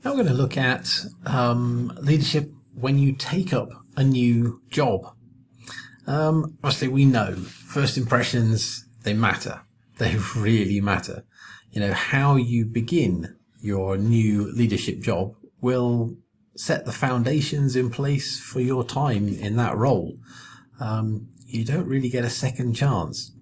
Now we're going to look at leadership when you take up a new job. Obviously, we know first impressions, they matter. They really matter. You know, how you begin your new leadership job will set the foundations in place for your time in that role. You don't really get a second chance.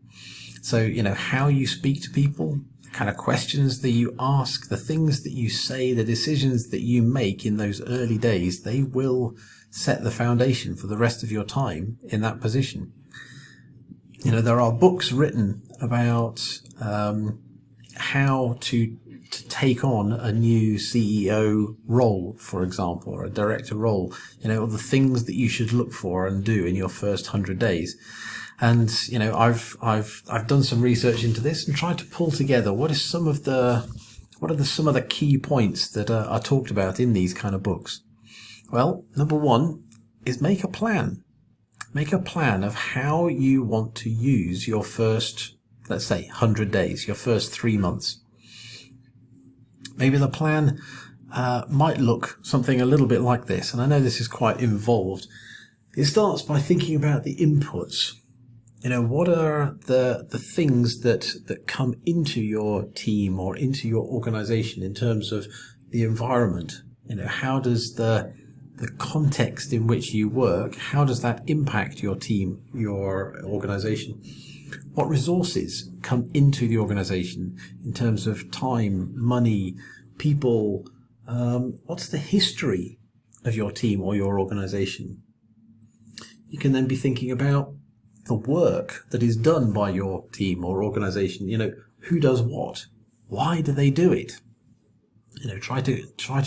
So, you know, how you speak to people, the kind of questions that you ask, the things that you say, the decisions that you make in those early days, they will set the foundation for the rest of your time in that position. You know, there are books written about how to take on a new CEO role, for example, or a director role, you know, the things that you should look for and do in your first 100 days. And, you know, I've done some research into this and tried to pull together what are some of the key points that are talked about in these kind of books. Well, number one is make a plan. Make a plan of how you want to use your first, let's say, 100 days, your first 3 months. Maybe the plan might look something a little bit like this, and I know this is quite involved. It starts by thinking about the inputs. You know, what are the things that come into your team or into your organization in terms of the environment? You know, how does the context in which you work, how does that impact your team, your organization? What resources come into the organization in terms of time, money, people? What's the history of your team or your organization? You can then be thinking about the work that is done by your team or organization. You know, who does what? Why do they do it? You know, try to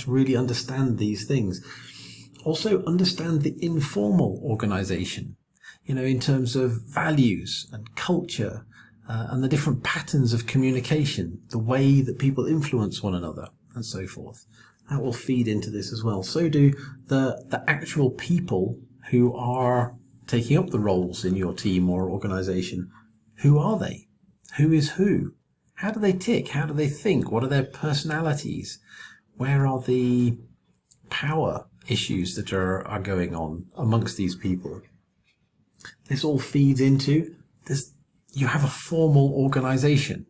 really understand these things. Also understand the informal organization, you know, in terms of values and culture and the different patterns of communication, the way that people influence one another and so forth. That will feed into this as well. So do the actual people who are taking up the roles in your team or organization. Who are they? Who is who? How do they tick? How do they think? What are their personalities? Where are the power issues that are going on amongst these people? This all feeds into this. You have a formal organization,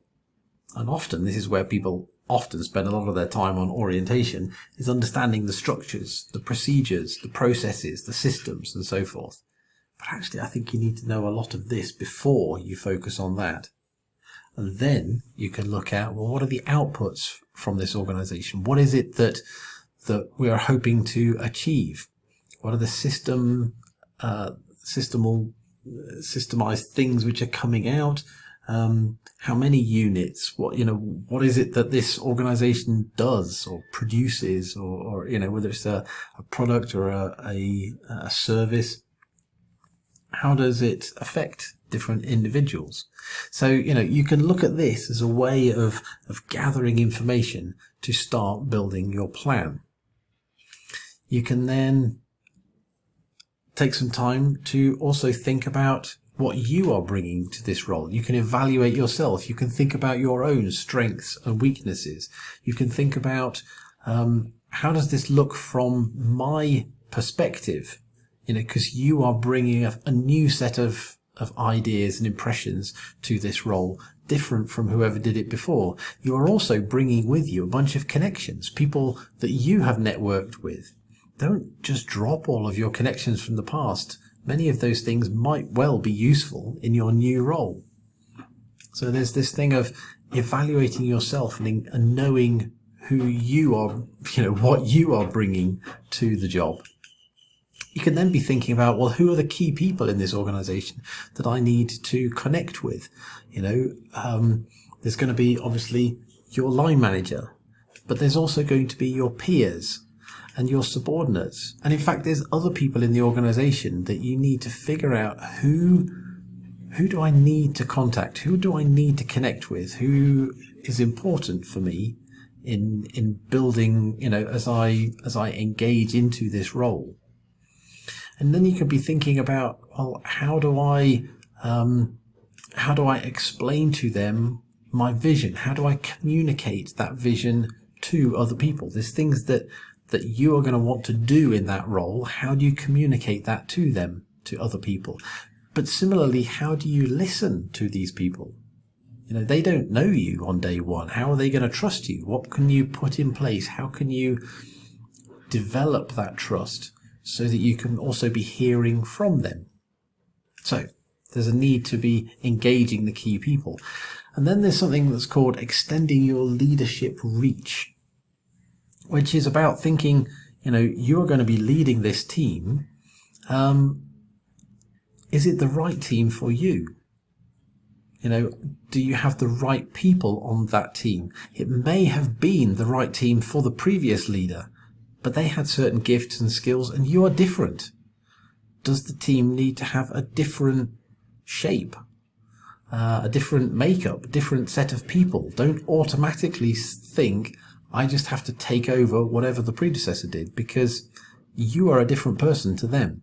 and often this is where people often spend a lot of their time on orientation, is understanding the structures, the procedures, the processes, the systems, and so forth. But actually, I think you need to know a lot of this before you focus on that. And then you can look at, well, what are the outputs from this organization? What is it that we are hoping to achieve? What are the systemized things which are coming out? How many units? What is it that this organization does or produces, or you know, whether it's a product or a service? How does it affect different individuals? So, you know, you can look at this as a way of gathering information to start building your plan. You can then take some time to also think about what you are bringing to this role. You can evaluate yourself. You can think about your own strengths and weaknesses. You can think about how does this look from my perspective? You know, because you are bringing a new set of ideas and impressions to this role, different from whoever did it before. You are also bringing with you a bunch of connections, people that you have networked with. Don't just drop all of your connections from the past. Many of those things might well be useful in your new role. So there's this thing of evaluating yourself and knowing who you are, you know, what you are bringing to the job. You can then be thinking about, well, who are the key people in this organization that I need to connect with? You know, there's going to be obviously your line manager, but there's also going to be your peers and your subordinates. And in fact, there's other people in the organization that you need to figure out who do I need to contact? Who do I need to connect with? Who is important for me in building, you know, as I engage into this role? And then you could be thinking about, well, how do I explain to them my vision? How do I communicate that vision to other people. There's things that you are going to want to do in that role. How do you communicate that to them, to other people? But similarly, how do you listen to these people? They don't know you on day one. How are they going to trust you? What can you put in place? How can you develop that trust so that you can also be hearing from them? So there's a need to be engaging the key people. And then there's something that's called extending your leadership reach, which is about thinking, you're going to be leading this team. Is it the right team for you? Do you have the right people on that team? It may have been the right team for the previous leader, but they had certain gifts and skills and you are different. Does the team need to have a different shape, a different makeup, a different set of people? Don't automatically think, I just have to take over whatever the predecessor did, because you are a different person to them.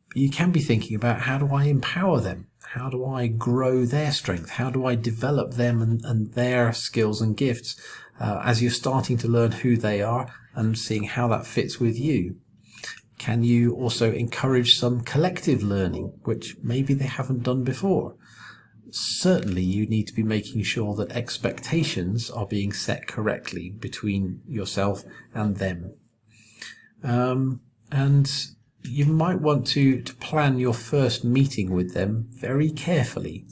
But you can be thinking about, how do I empower them? How do I grow their strength? How do I develop them and their skills and gifts as you're starting to learn who they are and seeing how that fits with you? Can you also encourage some collective learning, which maybe they haven't done before? Certainly you need to be making sure that expectations are being set correctly between yourself and them. And you might want to plan your first meeting with them very carefully,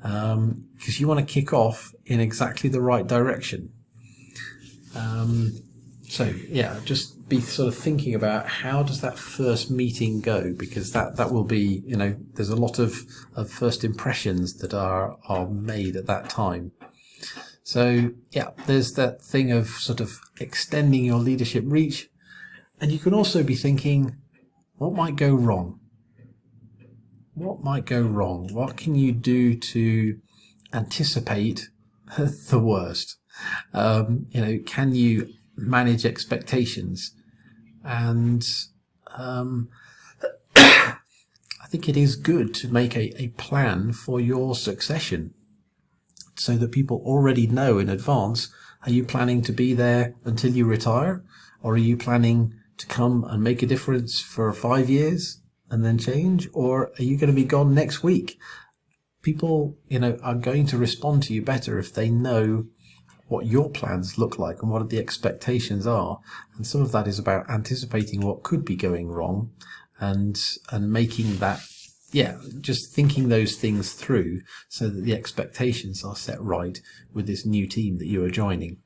because you want to kick off in exactly the right direction. So yeah, just be sort of thinking about, how does that first meeting go? Because that will be, there's a lot of first impressions that are made at that time. So yeah, there's that thing of sort of extending your leadership reach. And you can also be thinking, what might go wrong? What might go wrong? What can you do to anticipate the worst? Can you manage expectations? And I think it is good to make a plan for your succession, so that people already know in advance, are you planning to be there until you retire? Or are you planning to come and make a difference for 5 years and then change? Or are you going to be gone next week? People, are going to respond to you better if they know what your plans look like and what the expectations are. And some of that is about anticipating what could be going wrong and making that, just thinking those things through so that the expectations are set right with this new team that you are joining.